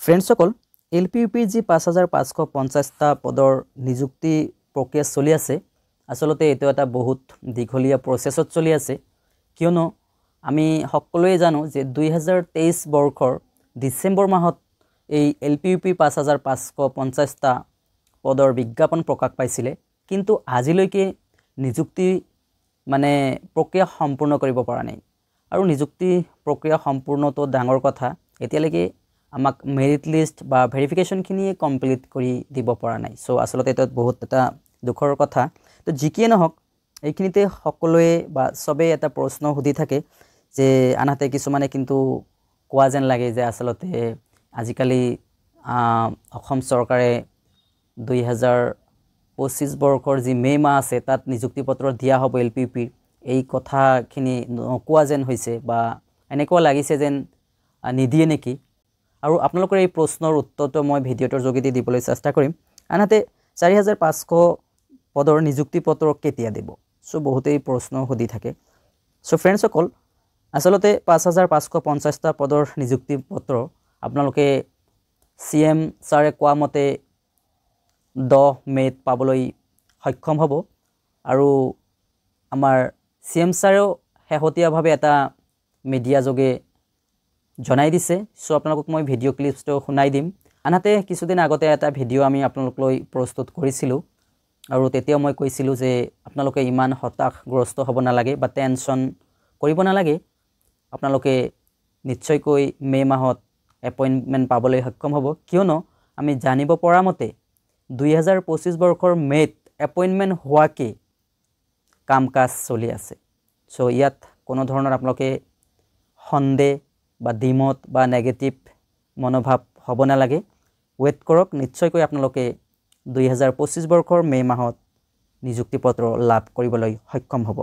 ফ্ৰেণ্ডসকল এলপিইউপিৰ যি ৫৫৫০টা পদৰ নিযুক্তি প্ৰক্ৰিয়া চলি আছে আসলতে এইটো এটা বহুত দীঘলীয়া প্ৰচেছত চলি আছে কিয়নো আমি সকলোৱে জানো যে ২০২৩ বৰ্ষৰ ডিসেম্বৰ মাহত এই এলপিইউপি ৫৫৫০টা পদৰ বিজ্ঞাপন প্ৰকাশ পাইছিলে কিন্তু আজিলৈকে নিযুক্তি মানে প্ৰক্ৰিয়া সম্পূৰ্ণ কৰিব পৰা নাই আৰু নিযুক্তি প্ৰক্ৰিয়া সম্পূৰ্ণটো ডাঙৰ কথা এতিয়ালৈকে আমাক মেৰিট লিষ্ট বা ভেৰিফিকেশন খিনিয়ে কমপ্লিট কৰি দিব পৰা নাই সো আসলতে এটা বহুত এটা দুখৰ কথা তো জিকিয়ে নহক এইখিনিতে সকলোৱে বা সবে এটা প্ৰশ্ন সুধি থাকে যে আনহাতে কিছুমানে কিন্তু কোৱা যেন লাগে যে আসলতে আজিকালি অসম চৰকাৰে ২০২৫ বৰ্ষৰ যি মে মাহ আছে তাত নিযুক্তি পত্ৰ দিয়া হ'ব এলপিইউপি এই কথাখিনি নকোৱা যেন হৈছে বা এনেকুৱা লাগিছে যেন নিদিয়ে নেকি আৰু আপোনালোকৰ এই প্ৰশ্নৰ উত্তৰটো মই ভিডিঅ'টোৰ যোগেদি দিবলৈ চেষ্টা কৰিম আনহাতে ৪৫০০ পদৰ নিযুক্তি পত্ৰ কেতিয়া দিব সো বহুতেই প্ৰশ্ন সুধি থাকে সো ফ্ৰেণ্ডসকল আসলতে ৫৫৫০টা পদৰ নিযুক্তি পত্ৰ আপোনালোকে সিএম ছাৰে কোৱা মতে 10 মেত পাবলৈ সক্ষম হ'ব আৰু আমাৰ সিএম ছাৰেও শেহতীয়াভাৱে এটা মিডিয়া যোগে জনাই দিছে সো আপোনালোকক মই ভিডিও ক্লিপছটো শুনাই দিম আনহাতে কিছুদিন আগতে এটা ভিডিও আমি আপোনালোকলৈ প্ৰস্তুত কৰিছিলোঁ আৰু তেতিয়া মই কৈছিলোঁ যে আপোনালোকে ইমান হতাশগ্ৰস্ত হ'ব নালাগে বা টেনচন কৰিব নালাগে আপোনালোকে নিশ্চয়কৈ মে মাহত এপইণ্টমেণ্ট পাবলৈ সক্ষম হ'ব কিয়নো আমি জানিব পৰা মতে ২০২৫ বৰ্ষৰ মেত এপইণ্টমেণ্ট হোৱাকে কাম কাজ চলি আছে সো ইয়াত কোনো ধৰণৰ আপোনালোকে সন্দেহ বা ডিমত বা নেগেটিভ মনোভাৱ হ'ব নালাগে ওয়েট কৰক নিশ্চয়কৈ আপোনালোকে ২০২৫ বৰ্ষৰ মে মাহত নিযুক্তি পত্ৰ লাভ কৰিবলৈ সক্ষম হ'ব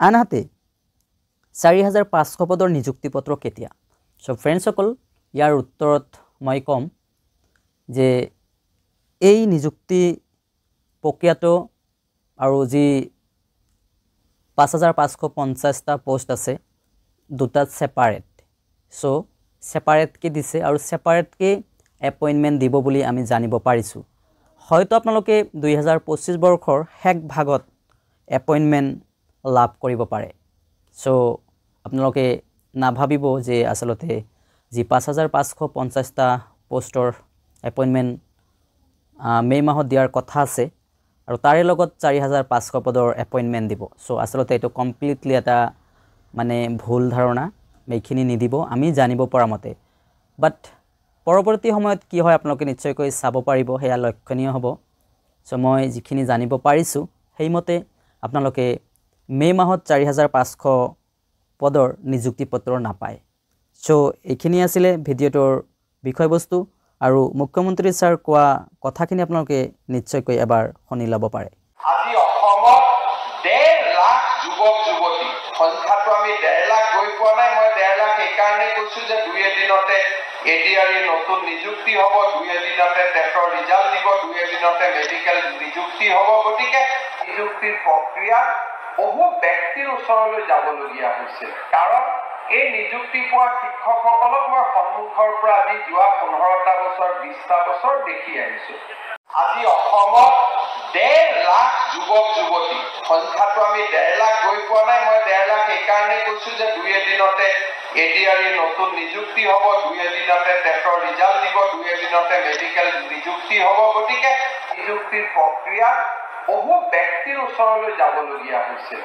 আনহাতে ৪৫০০ পদৰ নিযুক্তি পত্ৰ কেতিয়া সো ফ্ৰেণ্ডসকল ইয়াৰ উত্তৰত মই কম যে এই নিযুক্তি প্ৰক্ৰিয়াটো আৰু যি ৫৫৫০টা পোষ্ট আছে দুটা সেপাৰেট সো সেপাৰেটকে দিছে আৰু সেপাৰেটকে এপইণ্টমেণ্ট দিব বুলি আমি জানিব পাৰিছোঁ হয়তো আপোনালোকে ২০২৫ বৰ্ষৰ শেষ ভাগত এপইণ্টমেণ্ট লাভ কৰিব পাৰে সো আপোনালোকে নাভাবিব যে আসলতে যি ৫৫৫০টা পোষ্টৰ এপইণ্টমেণ্ট মে মাহত দিয়াৰ কথা আছে আৰু তাৰে লগত ৪৫০০ পদৰ এপইণ্টমেণ্ট দিব সো আসলতে এইটো কমপ্লিটলি এটা মানে ভুল ধাৰণা এইখিনি নিদিব আমি জানিব পৰা মতে বাট পৰৱৰ্তী সময়ত কি হয় আপোনালোকে নিশ্চয়কৈ চাব পাৰিব হেয়া লক্ষণীয় হ'ব সো মই যিখিনি জানিব পাৰিছোঁ সেইমতে আপোনালোকে মে মাহত ৪৫০০ পদৰ নিযুক্তি পত্ৰ নাপায় সো এইখিনি আছিলে ভিডিঅ'টোৰ বিষয়বস্তু আৰু মুখ্যমন্ত্ৰী ছাৰ কোৱা কথাখিনি আপোনালোকে নিশ্চয়কৈ এবাৰ শুনি ল'ব পাৰে আজি অসমত ১.৫ লাখ যুৱক যুৱতী সংখ্যাটো আমি ১.৫ লাখ গৈ পোৱা নাই মই ১.৫ লাখ এইকাৰণে কৈছোঁ যে দুই এদিনতে এডিআৰই নতুন নিযুক্তি হ'ব দুই এদিনতে টেটৰ ৰিজাল্ট দিব দুই এদিনতে মেডিকেল নিযুক্তি হ'ব গতিকে নিযুক্তিৰ প্ৰক্ৰিয়াত বহু ব্যক্তিৰ ওচৰলৈ যাবলগীয়া হৈছিল কাৰণ এই নিযুক্তি পোৱা শিক্ষকসকলক মই সন্মুখৰ পৰা আজি যোৱা ১৫টা বছৰ ২০টা বছৰ দেখি আহিছোঁ আজি অসমত ১.৫ লাখ যুৱক যুৱতী সংখ্যাটো আমি ১.৫ লাখ গৈ পোৱা নাই মই ১.৫ লাখ এইকাৰণে কৈছোঁ যে দুই এদিনতে এডিআৰই নতুন নিযুক্তি হ'ব দুই এদিনতে টেটৰ ৰিজাল্ট দিব দুই এদিনতে মেডিকেল নিযুক্তি হ'ব গতিকে নিযুক্তিৰ প্ৰক্ৰিয়াত বহু ব্যক্তিৰ ওচৰলৈ যাবলগীয়া হৈছিল